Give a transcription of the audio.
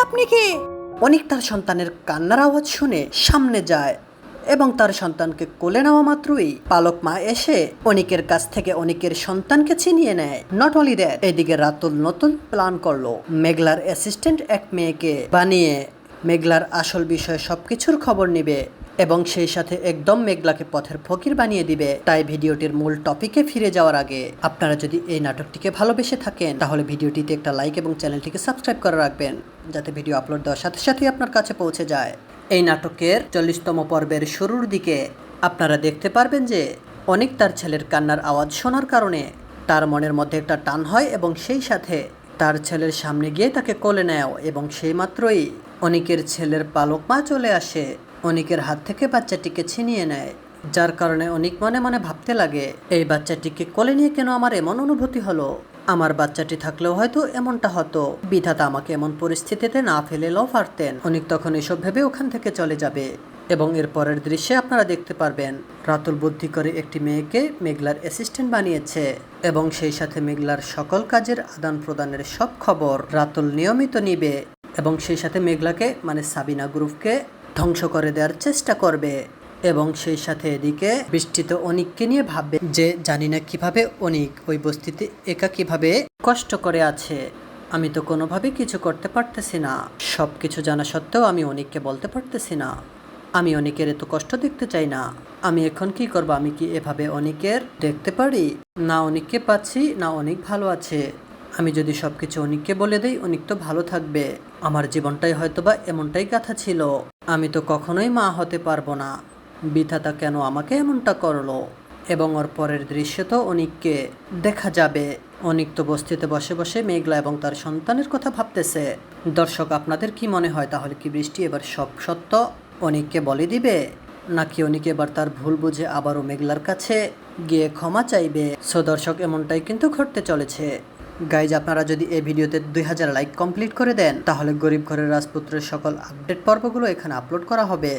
আপনি কে? অনিক তার সন্তানের কান্নার আওয়াজ শুনে সামনে যায় এবং তার সন্তানকে কোলে নেওয়া মাত্রই পালক মা এসে অনিকের কাছ থেকে অনিকের সন্তানকে ছিনিয়ে নেয়। নট অনলি দ্যাট, এদিকে রাতুল নতুন প্ল্যান করলো মেঘলার অ্যাসিস্ট্যান্ট এক মেয়েকে বানিয়ে মেঘলার আসল বিষয়ে সবকিছুর খবর নিবে এবং সেই সাথে একদম মেঘলাকে পথের ফকির বানিয়ে দিবে। তাই ভিডিওটির মূল টপিকে ফিরে যাওয়ার আগে আপনারা যদি এই নাটকটিকে ভালোবেসে থাকেন তাহলে ভিডিওটিতে একটা লাইক এবং চ্যানেলটিকে সাবস্ক্রাইব করে রাখবেন, যাতে ভিডিও আপলোড দেওয়ার সাথে সাথেই আপনার কাছে পৌঁছে যায়। এই নাটকের 40তম পর্বের শুরুর দিকে আপনারা দেখতে পারবেন যে অনিক তার ছেলের কান্নার আওয়াজ শোনার কারণে তার মনের মধ্যে একটা টান হয় এবং সেই সাথে তার ছেলের সামনে গিয়ে তাকে কোলে নেয় এবং সেই মাত্রই অনিকের ছেলের পালক মা চলে আসে অনিকের হাত থেকে বাচ্চাটিকে ছিনিয়ে নেয়, যার কারণে অনিক মনে মনে ভাবতে লাগে এই বাচ্চাটিকে কোলে নিয়ে কেন আমার এমন অনুভূতি হলো। আমার বাচ্চাটি থাকলেও হয়তো এমনটা হতো, বিধাতা আমাকে এমন পরিস্থিতিতে না ফেলেও পারতেন। অনিক তখন এসব ভেবে ওখান থেকে চলে যাবে এবং এর পরের দৃশ্যে আপনারা দেখতে পারবেন রাতুল বুদ্ধি করে একটি মেয়েকে মেঘলার অ্যাসিস্ট্যান্ট বানিয়েছে এবং সেই সাথে মেঘলার সকল কাজের আদান প্রদানের সব খবর রাতুল নিয়মিত নিবে এবং সেই সাথে মেঘলাকে মানে সাবিনা গ্রুপকে ধ্বংস করে দেওয়ার চেষ্টা করবে এবং সেই সাথে এদিকে বৃষ্টিত অনিককে নিয়ে ভাববে যে জানি না কিভাবে অনিক ওই বস্তিতে একা কিভাবে কষ্ট করে আছে, আমি তো কোনোভাবেই কিছু করতে পারতেছি না, সব কিছু জানা সত্ত্বেও আমি অনিককে বলতে পারতেছি না, আমি অনিকের এত কষ্ট দেখতে চাই না, আমি এখন কি করব, আমি কি এভাবে অনিকের দেখতে পারি না, অনিককে পাচ্ছি না, অনিক ভালো আছে, আমি যদি সবকিছু অনিককে বলে দেই অনিক তো ভালো থাকবে, আমার জীবনটাই হয়তোবা এমনটাই কথা ছিল, আমি তো কখনোই মা হতে পারবো না, বিধাতা কেন আমাকে এমনটা করলো। এবং ওর পরের দৃশ্যে তো অনিককে দেখা যাবে অনিক তো বস্তিতে বসে বসে মেঘলা এবং তার সন্তানের কথা ভাবতেছে। দর্শক আপনাদের কি মনে হয়, তাহলে কি বৃষ্টি এবার সব সত্য অনিককে বলে দিবে নাকি অনিক এবার তার ভুল বুঝে আবারও মেঘলার কাছে গিয়ে ক্ষমা চাইবে? সো দর্শক এমনটাই কিন্তু ঘটতে চলেছে। গাইজ আপনারা যদি এই ভিডিওতে 2000 লাইক কমপ্লিট করে দেন তাহলে গরিব ঘরের রাজপুত্রের সকল আপডেট পর্বগুলো এখানে আপলোড করা হবে।